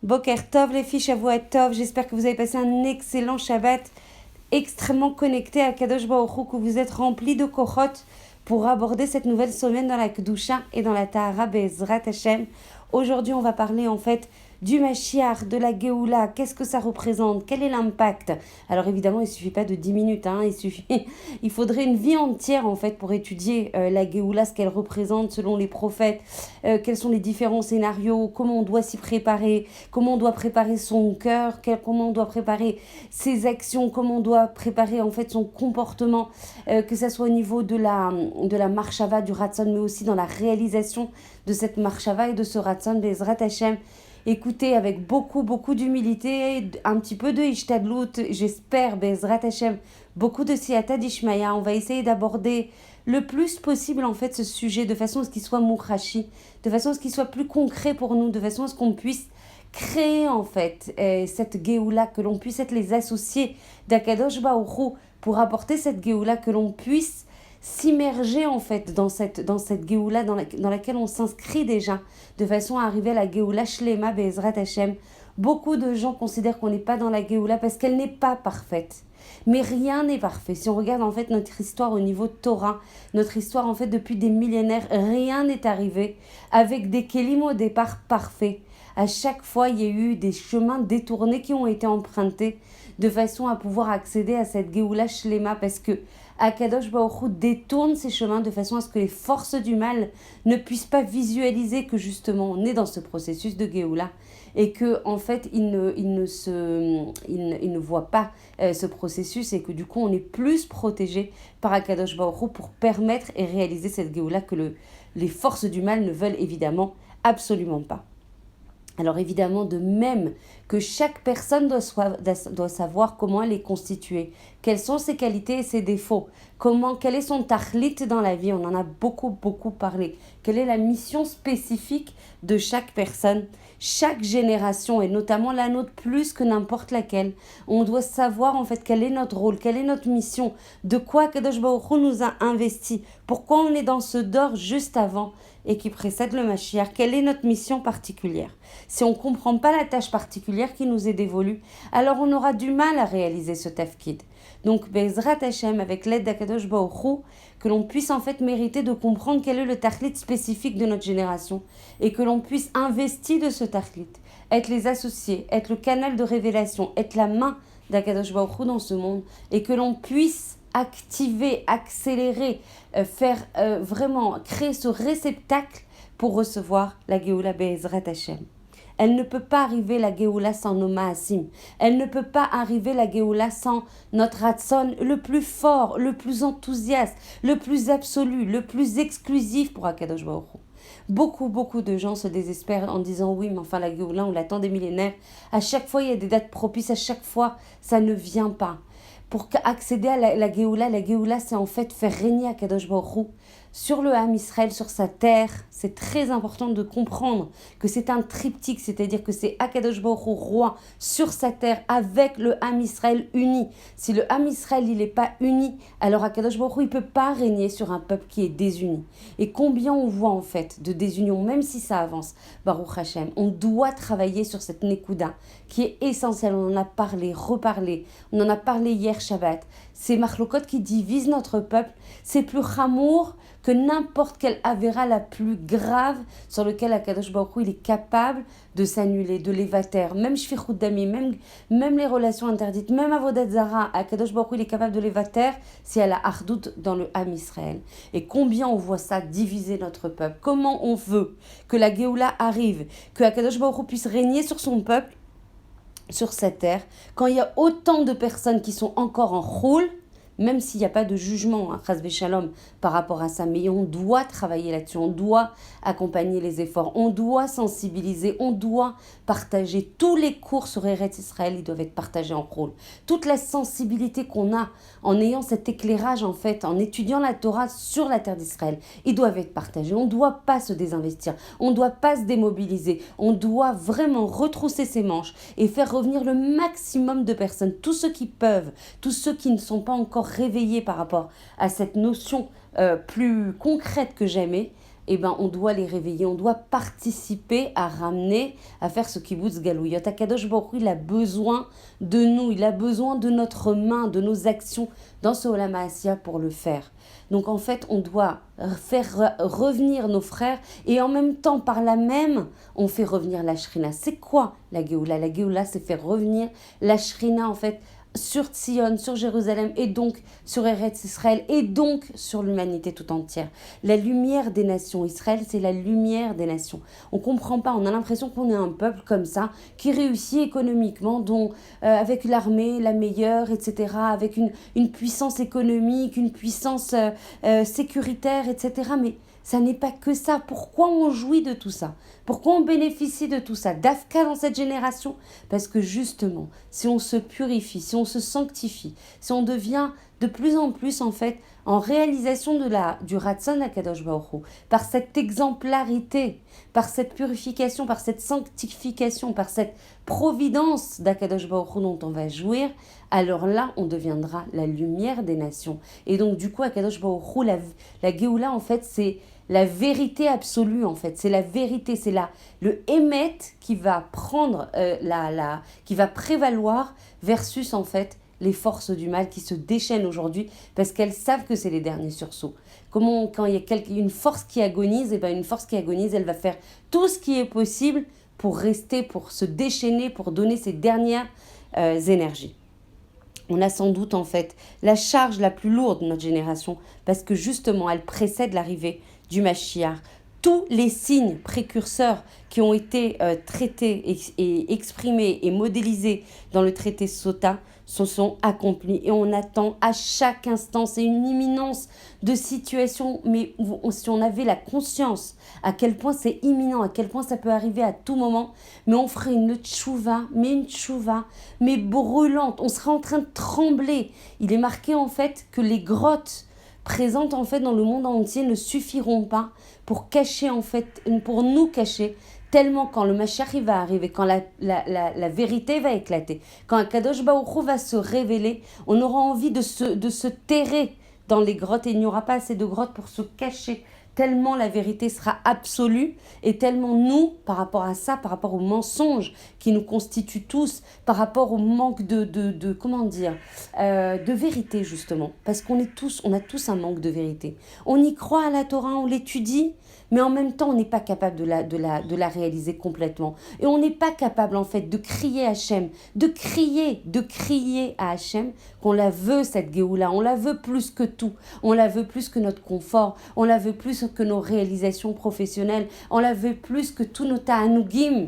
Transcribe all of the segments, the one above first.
Boker Tov les filles, Shavuot Tov, j'espère que vous avez passé un excellent Shabbat, extrêmement connecté à Kadosh Baruch Hu, que vous êtes remplis de kochot pour aborder cette nouvelle semaine dans la Kedusha et dans la Tahara Be'ezrat Hashem. Aujourd'hui, on va parler en fait du Mashiach, de la Géoula, qu'est-ce que ça représente, quel est l'impact. Alors évidemment, il ne suffit pas de 10 minutes, il faudrait une vie entière en fait pour étudier la Géoula, ce qu'elle représente selon les prophètes, quels sont les différents scénarios, comment on doit s'y préparer, comment on doit préparer son cœur, comment on doit préparer ses actions, comment on doit préparer en fait son comportement, que ça soit au niveau de la marshava, du Ratzon, mais aussi dans la réalisation de cette marshava et de ce Ratzon Be'ezrat Hashem. Écoutez avec beaucoup d'humilité, un petit peu de Ishtadlut, j'espère, Be'ezrat Hashem, beaucoup de Siyata d'Ishmaya. On va essayer d'aborder le plus possible en fait ce sujet de façon à ce qu'il soit mouchachi, de façon à ce qu'il soit plus concret pour nous, de façon à ce qu'on puisse créer en fait cette Géoula, que l'on puisse être les associés d'Akadosh Baruch Hu pour apporter cette Géoula, que l'on puisse s'immerger en fait dans cette Géoula dans laquelle on s'inscrit déjà, de façon à arriver à la Géoula Shlema Be'ezrat Hashem. Beaucoup de gens considèrent qu'on n'est pas dans la Géoula parce qu'elle n'est pas parfaite. Mais rien n'est parfait. Si on regarde en fait notre histoire au niveau de Torah, notre histoire en fait depuis des millénaires, rien n'est arrivé avec des kélim au départ parfaits. À chaque fois, il y a eu des chemins détournés qui ont été empruntés de façon à pouvoir accéder à cette Géoula Shlema, parce que Akadosh Baruch Hu détourne ces chemins de façon à ce que les forces du mal ne puissent pas visualiser que justement on est dans ce processus de Géoula et que en fait ils ne voient pas ce processus, et que du coup on est plus protégé par Akadosh Baruch Hu pour permettre et réaliser cette Géoula que les forces du mal ne veulent évidemment absolument pas. Alors évidemment, de même que chaque personne doit savoir comment elle est constituée, quelles sont ses qualités et ses défauts, quel est son tachlit dans la vie, on en a beaucoup parlé, quelle est la mission spécifique de chaque personne, chaque génération, et notamment la nôtre plus que n'importe laquelle. On doit savoir en fait quel est notre rôle, quelle est notre mission, de quoi Kadosh Baruch Hu nous a investi, pourquoi on est dans ce dor juste avant et qui précède le Mashiach, quelle est notre mission particulière. Si on ne comprend pas la tâche particulière qui nous est dévolue, alors on aura du mal à réaliser ce tafkid. Donc, Be'ezrat Hashem, avec l'aide d'Akadosh Baruch Hu, que l'on puisse en fait mériter de comprendre quel est le tachlit spécifique de notre génération, et que l'on puisse investir de ce tachlit, être les associés, être le canal de révélation, être la main d'Akadosh Baruch Hu dans ce monde, et que l'on puisse activer, accélérer, vraiment créer ce réceptacle pour recevoir la Géoula Be'ezrat Hashem. Elle ne peut pas arriver la Géoula sans nos Maasim. Elle ne peut pas arriver la Géoula sans notre Ratzon le plus fort, le plus enthousiaste, le plus absolu, le plus exclusif pour Akadosh Baruch Hu. Beaucoup de gens se désespèrent en disant oui, mais enfin la Géoula, on l'attend des millénaires. À chaque fois, il y a des dates propices, à chaque fois, ça ne vient pas. Pour accéder à la Géoula, c'est en fait faire régner Akadosh Baruch Hu sur le Ham Israël, sur sa terre. C'est très important de comprendre que c'est un triptyque, c'est-à-dire que c'est Akadosh Baruch Hu, roi, sur sa terre, avec le Ham Israël uni. Si le Ham Israël il n'est pas uni, alors Akadosh Baruch Hu il ne peut pas régner sur un peuple qui est désuni. Et combien on voit en fait de désunion, même si ça avance, Baruch Hashem, on doit travailler sur cette Nekuda qui est essentielle. On en a parlé, reparlé, on en a parlé hier Shabbat. Ces marlokot qui divisent notre peuple, c'est plus chamour que n'importe quelle avéra la plus grave sur lequel Akadosh Baruch Hu il est capable de s'annuler, de l'évater. Même shfichut dami, même les relations interdites, même avodat zara, Akadosh Baruch Hu il est capable de l'évater si elle a ardout dans le Ham Israël. Et combien on voit ça diviser notre peuple. Comment on veut que la Géoula arrive, que Akadosh Baruch Hu puisse régner sur son peuple, sur cette terre, quand il y a autant de personnes qui sont encore en choul, même s'il n'y a pas de jugement, chas v'shalom, par rapport à ça, mais on doit travailler là-dessus, on doit accompagner les efforts, on doit sensibiliser, on doit partager. Tous les cours sur Eretz Israël, ils doivent être partagés en rôle. Toute la sensibilité qu'on a en ayant cet éclairage, en fait, en étudiant la Torah sur la terre d'Israël, ils doivent être partagés. On ne doit pas se désinvestir, on ne doit pas se démobiliser, on doit vraiment retrousser ses manches et faire revenir le maximum de personnes, tous ceux qui peuvent, tous ceux qui ne sont pas encore réveillés par rapport à cette notion plus concrète que jamais, eh ben, on doit les réveiller, on doit participer à ramener, à faire ce kibbutz galouyot. Akadosh Baruch Hu, il a besoin de nous, il a besoin de notre main, de nos actions dans ce Olam Ha'asiya pour le faire. Donc en fait, on doit faire revenir nos frères et en même temps, par là même, on fait revenir la Shrina. C'est quoi la Géoula? La Géoula, c'est faire revenir la Shrina en fait sur Tzion, sur Jérusalem et donc sur Eretz Israël et donc sur l'humanité tout entière. La lumière des nations, Israël, c'est la lumière des nations. On ne comprend pas, on a l'impression qu'on est un peuple comme ça qui réussit économiquement, dont, avec l'armée la meilleure, etc., avec une puissance économique, une puissance sécuritaire, etc. Mais ça n'est pas que ça. Pourquoi on jouit de tout ça? Pourquoi on bénéficie de tout ça? Dafka dans cette génération? Parce que justement, si on se purifie, si on se sanctifie, si on devient de plus en plus en fait en réalisation du Ratzon Akadosh Baruch Hu, par cette exemplarité, par cette purification, par cette sanctification, par cette providence d'Akadosh Baruch Hu dont on va jouir, alors là, on deviendra la lumière des nations. Et donc, du coup, Akadosh Baruch Hu, la Géoula, en fait, c'est la vérité absolue, en fait. C'est la vérité, c'est le émet qui va prendre, qui va prévaloir versus, en fait, les forces du mal qui se déchaînent aujourd'hui parce qu'elles savent que c'est les derniers sursauts. Quand il y a une force qui agonise, et une force qui agonise, elle va faire tout ce qui est possible pour rester, pour se déchaîner, pour donner ses dernières énergies. On a sans doute en fait la charge la plus lourde de notre génération parce que justement elle précède l'arrivée du Mashiach. Tous les signes précurseurs qui ont été traités et exprimés et modélisés dans le traité Sota se sont accomplis et on attend à chaque instant, c'est une imminence de situation, mais si on avait la conscience à quel point c'est imminent, à quel point ça peut arriver à tout moment, mais on ferait une tchouva, mais brûlante, on serait en train de trembler. Il est marqué en fait que les grottes présentes en fait dans le monde entier ne suffiront pas pour cacher en fait, pour nous cacher, tellement quand le Mashiach va arriver, quand la vérité va éclater, quand Akadosh Baruch Hu va se révéler, on aura envie de se terrer dans les grottes et il n'y aura pas assez de grottes pour se cacher, tellement la vérité sera absolue et tellement nous, par rapport à ça, par rapport aux mensonges qui nous constituent tous, par rapport au manque de vérité justement, parce on a tous un manque de vérité. On y croit à la Torah, on l'étudie, mais en même temps, on n'est pas capable de la réaliser complètement. Et on n'est pas capable, en fait, de crier à Hachem, de crier à Hachem qu'on la veut, cette Géoula. On la veut plus que tout. On la veut plus que notre confort. On la veut plus que nos réalisations professionnelles. On la veut plus que tous nos ta'anugim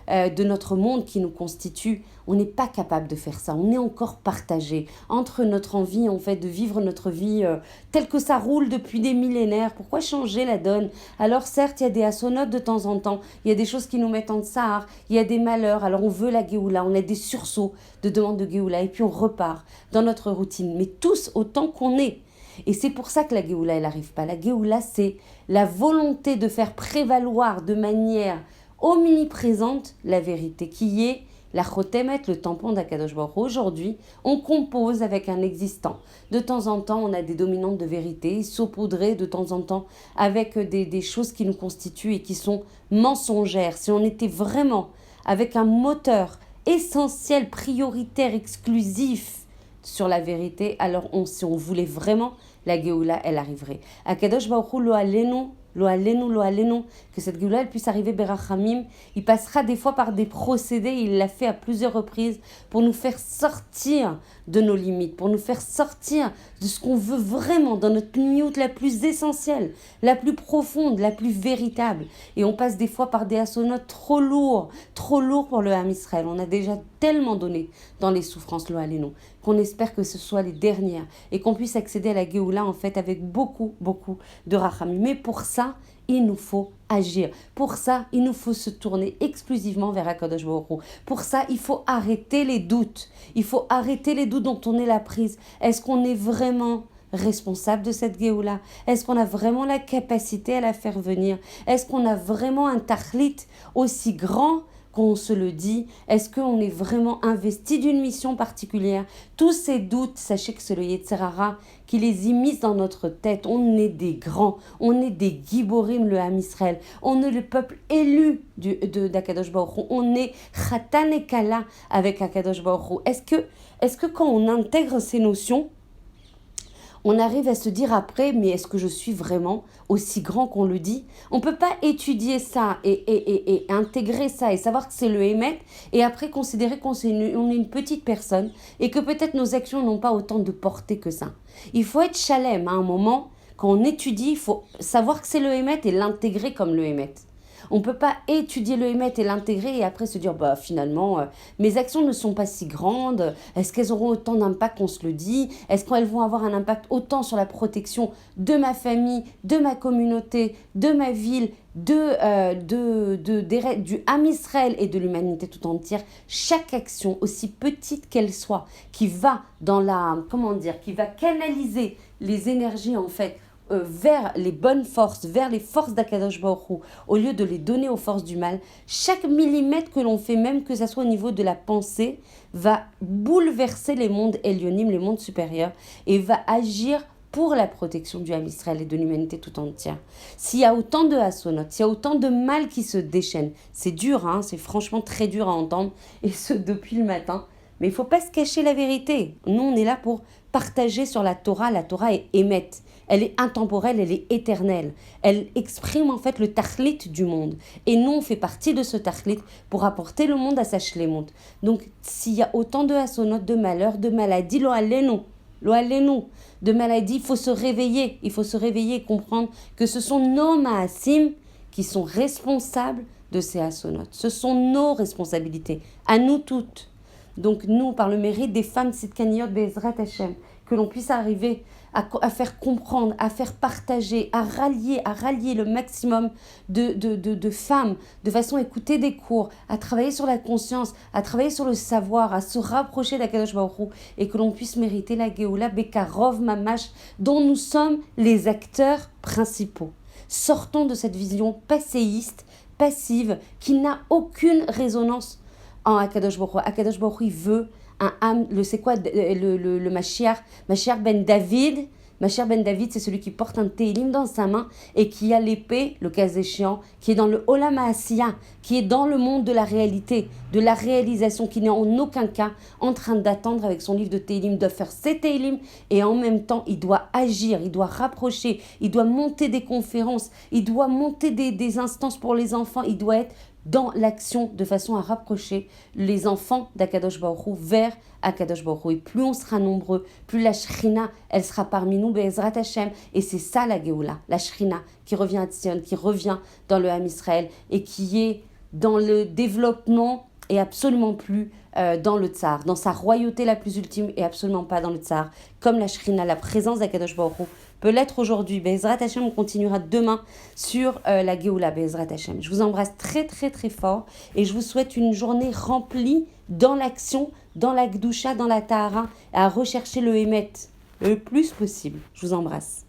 de notre monde qui nous constitue. On n'est pas capable de faire ça. On est encore partagé entre notre envie en fait de vivre notre vie telle que ça roule depuis des millénaires. Pourquoi changer la donne? Alors certes, il y a des assonotes de temps en temps. Il y a des choses qui nous mettent en tsar. Il y a des malheurs. Alors on veut la Géoula. On a des sursauts de demande de Géoula. Et puis on repart dans notre routine. Mais tous autant qu'on est. Et c'est pour ça que la Géoula, elle n'arrive pas. La Géoula, c'est la volonté de faire prévaloir de manière omniprésente la vérité qui est la chotemet, le tampon d'Akadosh Baruch Hu. Aujourd'hui, on compose avec un existant. De temps en temps, on a des dominantes de vérité, saupoudrées de temps en temps avec des choses qui nous constituent et qui sont mensongères. Si on était vraiment avec un moteur essentiel, prioritaire, exclusif sur la vérité, alors si on voulait vraiment, la Géoula, elle arriverait. Akadosh Baruch Hu lo alenu, que cette Géoula, elle puisse arriver berachamim. Il passera des fois par des procédés, il l'a fait à plusieurs reprises pour nous faire sortir de nos limites, pour nous faire sortir de ce qu'on veut vraiment dans notre limite la plus essentielle, la plus profonde, la plus véritable. Et on passe des fois par des assonotes trop lourds pour le Ham Israël. On a déjà tellement donné dans les souffrances, lo alenu, qu'on espère que ce soit les dernières et qu'on puisse accéder à la Géoula en fait avec beaucoup de rachamim. Mais pour ça, il nous faut agir. Pour ça, il nous faut se tourner exclusivement vers Akadosh Baruch Hu. Pour ça, il faut arrêter les doutes. Il faut arrêter les doutes dont on est la prise. Est-ce qu'on est vraiment responsable de cette Géoula? Est-ce qu'on a vraiment la capacité à la faire venir? Est-ce qu'on a vraiment un tachlit aussi grand qu'on se le dit? Est-ce qu'on est vraiment investi d'une mission particulière? Tous ces doutes, sachez que c'est le Yetzer Hara qui les immisce dans notre tête. On est des grands, on est des Giborim, le Ham Israël. On est le peuple élu d'Akadosh Baruch Hu. On est Khatan et Kala avec Akadosh Baruch Hu. Est-ce que quand on intègre ces notions, on arrive à se dire après, mais est-ce que je suis vraiment aussi grand qu'on le dit? On ne peut pas étudier ça et intégrer ça et savoir que c'est le Hémet et après considérer qu'on est une petite personne et que peut-être nos actions n'ont pas autant de portée que ça. Il faut être chalem à un moment, quand on étudie, il faut savoir que c'est le Hémet et l'intégrer comme le Hémet. On ne peut pas étudier le Hémet et l'intégrer et après se dire finalement mes actions ne sont pas si grandes, est-ce qu'elles auront autant d'impact qu'on se le dit, est-ce qu'elles vont avoir un impact autant sur la protection de ma famille, de ma communauté, de ma ville, du Ham Israël et de l'humanité tout entière. Chaque action, aussi petite qu'elle soit, qui va qui va canaliser les énergies en fait vers les bonnes forces, vers les forces d'Akadosh Baruch Hu, au lieu de les donner aux forces du mal, chaque millimètre que l'on fait, même que ça soit au niveau de la pensée, va bouleverser les mondes élionim, les mondes supérieurs, et va agir pour la protection du Ham Israël et de l'humanité tout entière. S'il y a autant de hasonotes, s'il y a autant de mal qui se déchaînent, c'est dur, c'est franchement très dur à entendre, et ce depuis le matin, mais il ne faut pas se cacher la vérité. Nous, on est là pour partager sur la Torah est émette. Elle est intemporelle, elle est éternelle. Elle exprime en fait le tachlit du monde. Et nous, on fait partie de ce tachlit pour apporter le monde à sa shlemut. Donc, s'il y a autant de hasonotes, de malheurs, de maladies, lo alenu, de maladies, il faut se réveiller. Il faut se réveiller et comprendre que ce sont nos maasim qui sont responsables de ces hasonotes. Ce sont nos responsabilités, à nous toutes. Donc nous, par le mérite des femmes Tzidkaniyot Be'ezrat Hashem, que l'on puisse arriver à faire comprendre, à faire partager, à rallier le maximum de femmes, de façon à écouter des cours, à travailler sur la conscience, à travailler sur le savoir, à se rapprocher d'Akadosh Baruch Hu, et que l'on puisse mériter la Géoula Bekarov Mamash, dont nous sommes les acteurs principaux. Sortons de cette vision passéiste, passive, qui n'a aucune résonance en Akadosh Baruch Hu. Akadosh Baruch Hu, il veut le Mashiach ben David. Mashiach ben David, c'est celui qui porte un Télim dans sa main et qui a l'épée, le cas échéant, qui est dans le Olam HaAsiya, qui est dans le monde de la réalité, de la réalisation, qui n'est en aucun cas en train d'attendre avec son livre de Télim, de faire ses Télim, et en même temps, il doit agir, il doit rapprocher, il doit monter des conférences, il doit monter des instances pour les enfants, il doit être dans l'action de façon à rapprocher les enfants d'Akadosh Baruch Hu vers Akadosh Baruch Hu. Et plus on sera nombreux, plus la Shrina, elle sera parmi nous, Be'ezrat Hashem. Et c'est ça la Géoula, la Shrina qui revient à Tzion, qui revient dans le Ham Israël et qui est dans le développement et absolument plus dans le tsar, dans sa royauté la plus ultime et absolument pas dans le tsar, comme la Shrina, la présence d'Akadosh Baruch Hu peut l'être aujourd'hui. Be'ezrat Hashem, on continuera demain sur la Géoula, Be'ezrat Hashem. Je vous embrasse très très très fort et je vous souhaite une journée remplie dans l'action, dans la Gdusha, dans la Tahara, à rechercher le Hémet le plus possible. Je vous embrasse.